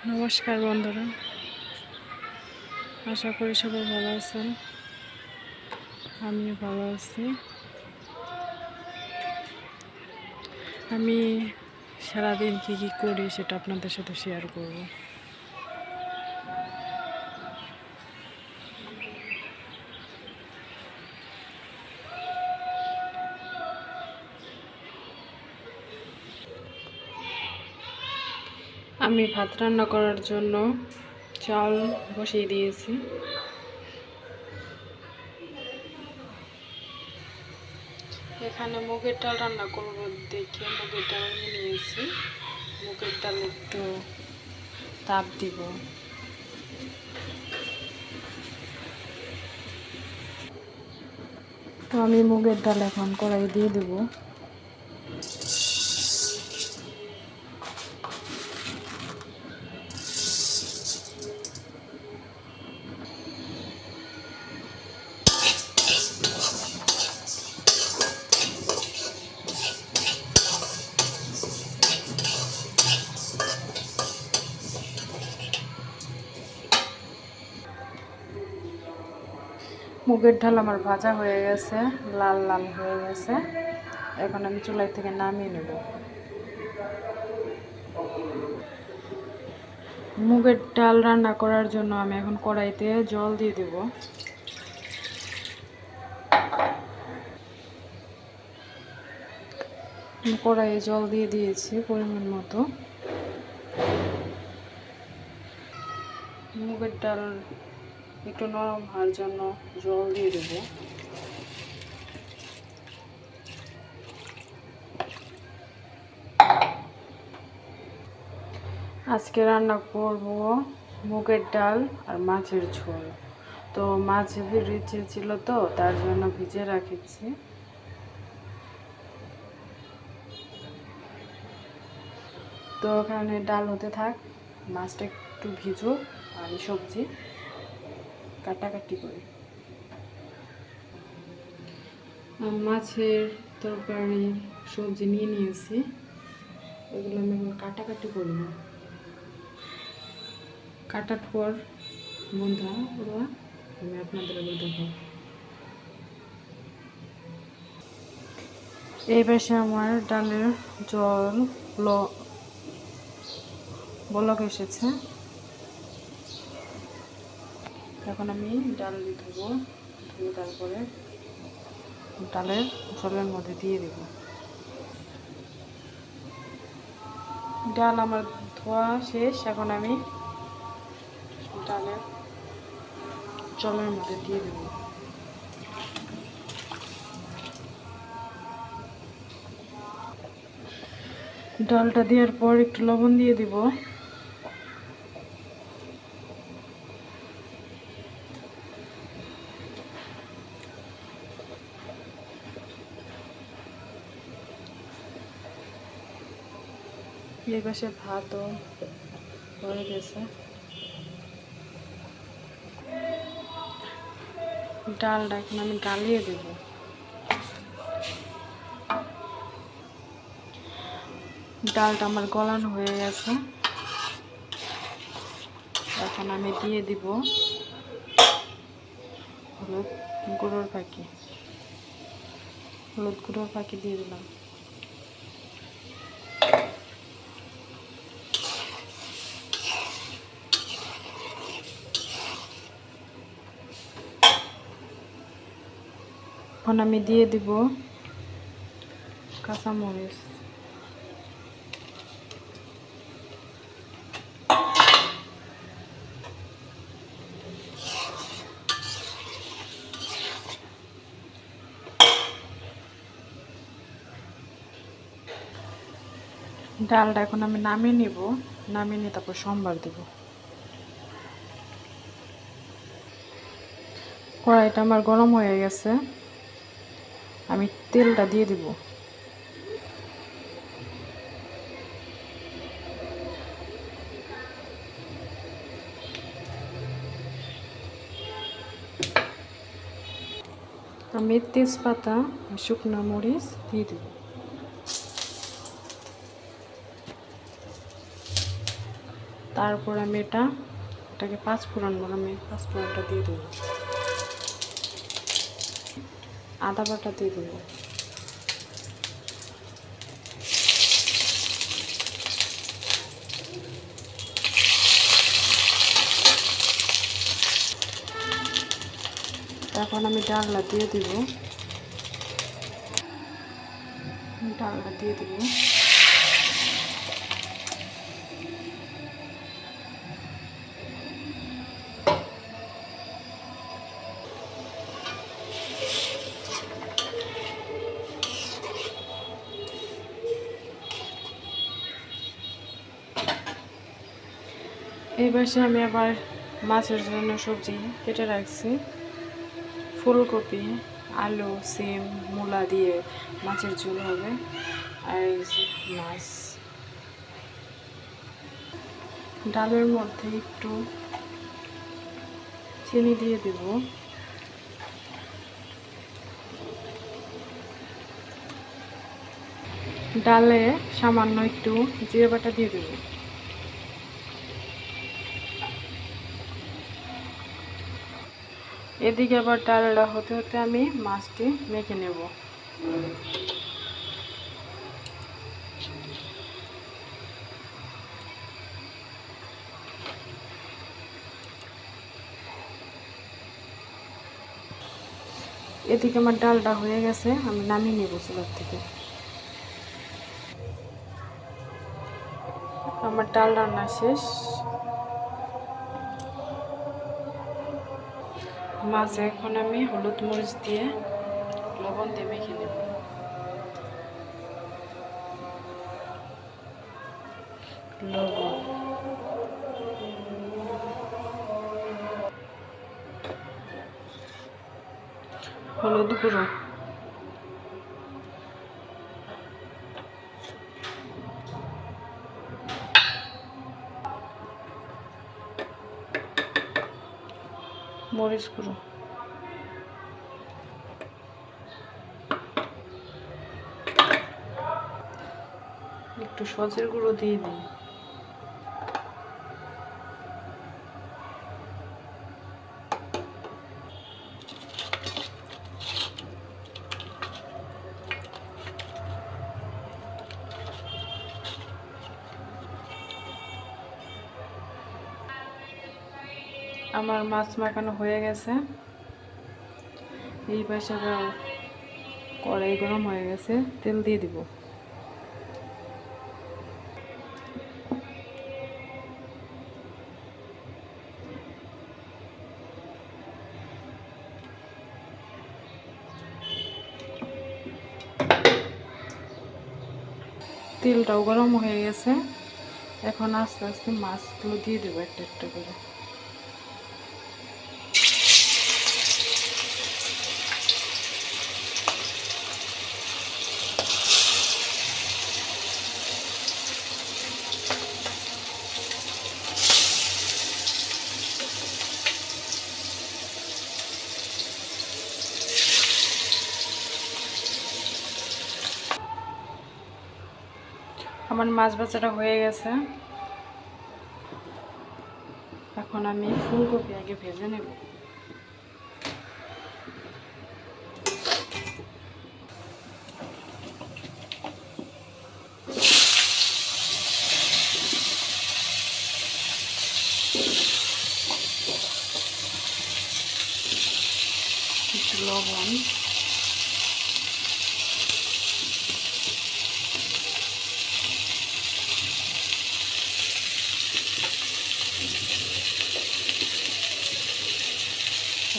নমস্কার বন্ধুরা, আশা করি সবাই ভালো আছেন। আমিও ভালো আছি। আমি সারাদিন কি করি সেটা আপনাদের সাথে শেয়ার করব। আমি ভাত রান্না করার জন্য চাল বসিয়ে দিয়েছি। এখানে মুগের ডাল রান্না করব দেখে মুগের ডাল নিয়েছি। মুগের ডাল একটু তাপ দিব। তো আমি মুগের ডাল এখন কড়াই দিয়ে দেব। মুগের ডাল আমার ভাজা হয়ে গেছে, লাল লাল হয়ে গেছে। এখন আমি চুলাই থেকে নামিয়ে নেব। মুগের ডাল রান্না করার জন্য আমি এখন কড়াইতে জল দিয়ে দেব। কড়াইয়ে জল দিয়ে দিয়েছি পরিমাণ মতো। মুগের ডাল একটু নরম হওয়ার জন্য জল দিয়ে দেব। আজকে রান্না করব মুগের ডাল আর মাছের ঝোল। তো মাছ ভিজে ছিল, তো তার জন্য ভিজে রাখেছি। তো ওখানে ডাল হতে থাক, মাছটা একটু ভিজুক, আমি সবজি কাটাকাটি করি। মাছের তরকারি সবজি নিয়ে নিয়েছি, এগুলো আমি এখন কাটাকাটি করি না। কাটার পর বন্ধুরা আমি আপনাদের দেখাবো। এই পাশে আমার ডালের জল বলক এসেছে। এখন আমি ডাল দিয়ে দেবো, ধুয়ে তারপরে ডালের জলের মধ্যে দিয়ে দেব। ডাল আমার ধোয়া শেষ, এখন আমি ডালের জলের মধ্যে দিয়ে দেব। ডালটা দেওয়ার পর একটু লবণ দিয়ে দিব। এই পাশে ভাতও হয়ে গেছে। ডালটা এখন আমি গালিয়ে দেব। ডালটা আমার গলানো হয়ে গেছে। এখন আমি দিয়ে দিব হলুদ গুঁড়োর ফাঁকি। হলুদ গুঁড়োর ফাঁকি দিয়ে দিলাম। এখন আমি দিয়ে দিব কাঁচামরিচ। ডালটা এখন আমি নামিয়ে নিব, নামিয়ে নিয়ে তারপর সম্বার দেব। কড়াইটা আমার গরম হয়ে গেছে, আমি তেলটা দিয়ে দিব। আমি তেজপাতা শুকনো মরিচ দিয়ে দেব। তারপর আমি এটাকে 5 ফোড়ন আমি 5 ফোড়নটা দিয়ে দেবো, আদা বাটা দিয়ে দেবো, এখন আমি ডালটা দিয়ে দিব, ডালটা দিয়ে দিব। এই পাশে আমি আবার মাছের জন্য সবজি কেটে রাখছি, ফুলকপি, আলু, সিম, মূলা দিয়ে মাছের ঝোল হবে। আর এই যে মাছ, ডালের মধ্যে একটু চিনি দিয়ে দেব, ডালে সামান্য একটু জিরে বাটা দিয়ে দেব। এদিকে আবার ডালটা হতে হতে আমি মাছটি মেখে নেব। এদিকে আমার ডালটা হয়ে গেছে, আমি নামিয়ে নেব চুলার থেকে। আমার ডাল রান্না শেষ। মাছে এখন আমি হলুদ মরিচ দিয়ে লবণ দিয়ে মেখে নেব। লবণ, হলুদ গুঁড়ো, মরিচ গুঁড়ো, একটু সজের গুঁড়ো দিয়ে দিই। আমার মাছ মাখানো হয়ে গেছে। এই পাশে কড়াই গরম হয়ে গেছে, তেল দিয়ে দিব। তেলটাও গরম হয়ে গেছে, এখন আস্তে আস্তে মাছগুলো দিয়ে দেবো একটা একটা করে। আমার মাছ ভাজাটা হয়ে গেছে, এখন আমি ফুলকপি আগে ভেজে নেব। একটু লবণ,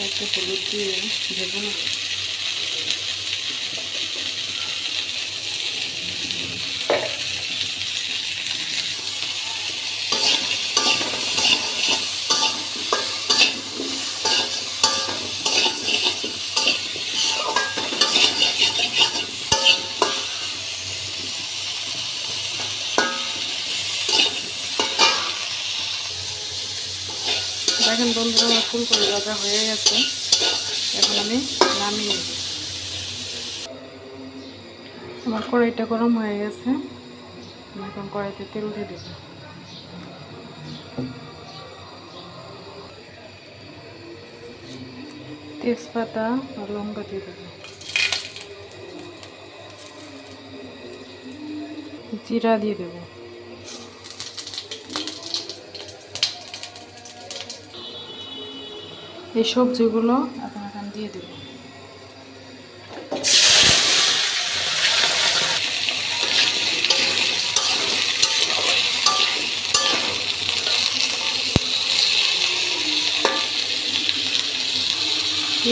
একটু হলুদ দিয়ে ভেজে নেব। দেখেন বন্ধুরা, আমার ফুলকপি ভাজা হয়ে গেছে, এখন আমি নামিয়ে নেব। আমার কড়াইটা গরম হয়ে গেছে, এখন কড়াইতে তেল দিয়ে দেব। তেজপাতা আর লঙ্কা দিয়ে দেবো, জিরা দিয়ে দেবো, এই সবজিগুলো এখন দিয়ে দেবো।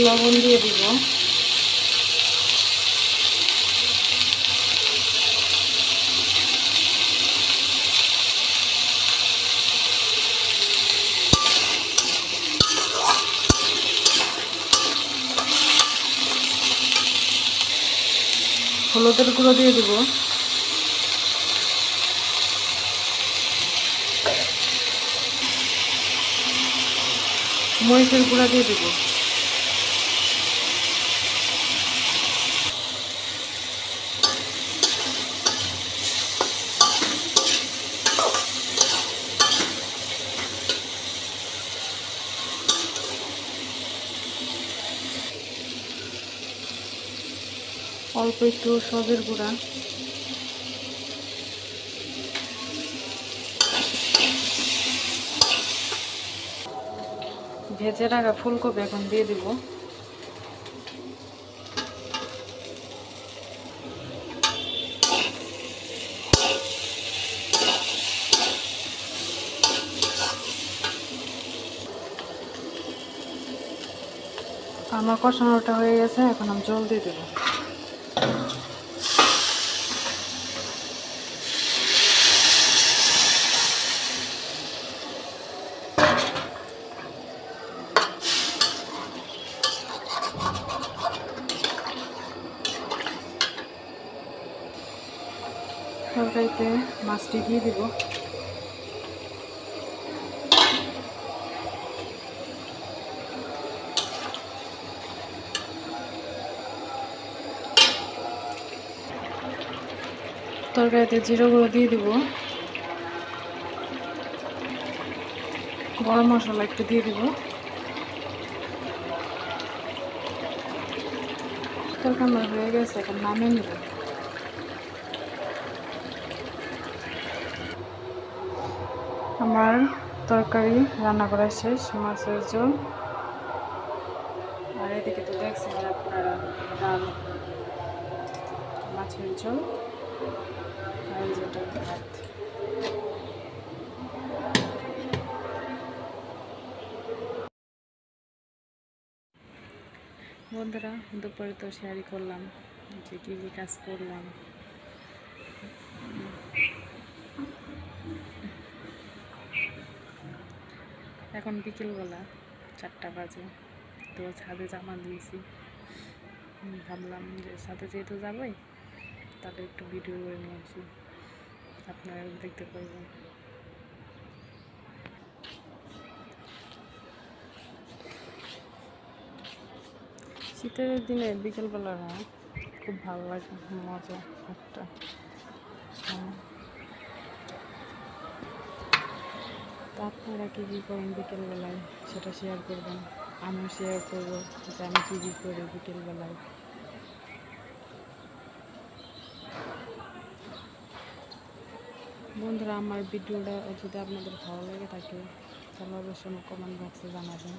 লবণ দিয়ে দিব, হলুদের গুঁড়ো দিয়ে দিব, মরিচের গুঁড়া দিয়ে দিব, অল্প একটু সজের গুঁড়া, ভেজে রাখা ফুলকপি এখন দিয়ে দিব, আমার কষানোটা হয়ে গেছে, এখন আমি জল দিয়ে দেবো। তরকারিতে মাছটি দিয়ে দিব, তরকারিতে জিরা গুঁড়ো দিয়ে দিব, গরম মশলা একটু দিয়ে দিব, তরকারি আমার হয়ে গেছে, এখন নামিয়ে নেব। আমার তরকারি রান্না করা শেষ, মাছের ঝোল, আর এদিকে তো দেখছেন আপনারা ডাল, মাছের ঝোল, আর যেটা ভাত। বন্ধুরা, দুপুরে তো শেয়ারই করলাম যে কী কী কাজ করলাম। এখন বিকেলবেলা 4টা বাজে, তো ছাদে জামা দিয়েছি, ভাবলাম যে ছাদে যেহেতু যাবোই তাহলে একটু ভিডিও করে নিয়ে আসি, আপনারা দেখতে পারবেন। শীতের দিনে বিকেলবেলা খুব ভালো লাগে, মজা একটা। তো আপনারা কী কী করেন বিকেলবেলায় সেটা শেয়ার করবেন, আমিও শেয়ার করবো যে আমি কী কী করি বিকেলবেলায়। বন্ধুরা, আমার ভিডিওটা যদি আপনাদের ভালো লেগে থাকে তাহলে অবশ্যই আমার কমেন্ট বক্সে জানাবেন।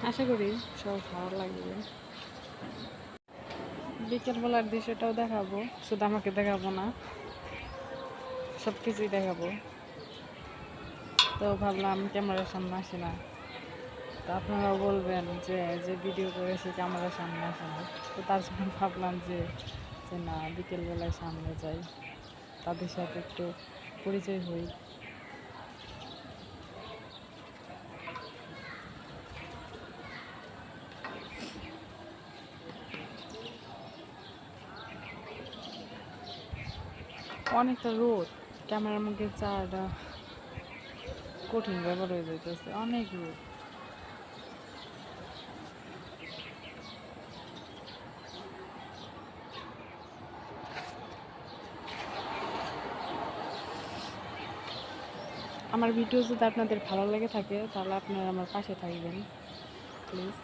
আশা করি সব ভালো লাগবে। বিকেলবেলার দৃশ্যটাও দেখাবো, শুধু আমাকে দেখাবো না, সব কিছুই দেখাবো। তো ভাবলাম ক্যামেরার সামনে আসি না, তো আপনারাও বলবেন যে যে ভিডিও করেছি ক্যামেরার সামনে আসে না, তো তার জন্য ভাবলাম যে না বিকেলবেলায় সামনে যাই, তাদের সাথে একটু পরিচয় হই। অনেকটা রোদ, ক্যামেরার মধ্যে চাটা কঠিন ব্যাপার হয়ে যাইতেছে, অনেক রোদ। আমার ভিডিও যদি আপনাদের ভালো লেগে থাকে তাহলে আপনারা আমার পাশে থাকবেন প্লিজ।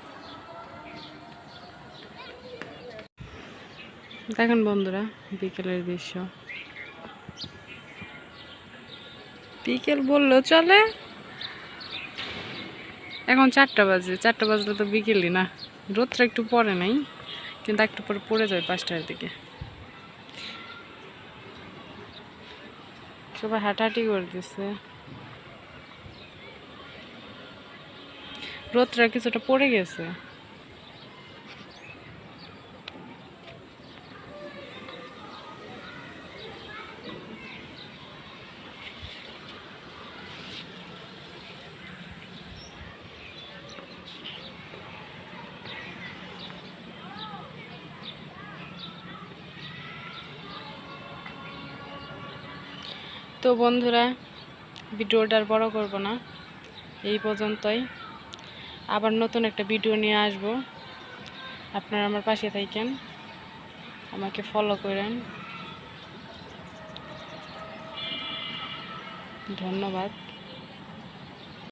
দেখেন বন্ধুরা বিকেলের দৃশ্য, বিকেল বললেও চলে। এখন 4টা বাজে, 4টা বাজলে তো বিকেলই না, রোদটা একটু পরে নাই কিন্তু একটু পরে পড়ে যায় 5টার দিকে। সবাই হাঁটাহাঁটি করতেছে, রোদটা কিছুটা পড়ে গেছে। তো বন্ধুরা ভিডিওটা আর বড় করব না, এই পর্যন্তই। আবার নতুন একটা ভিডিও নিয়ে আসব, আপনারা আমার পাশে থাকেন, আমাকে ফলো করেন। ধন্যবাদ।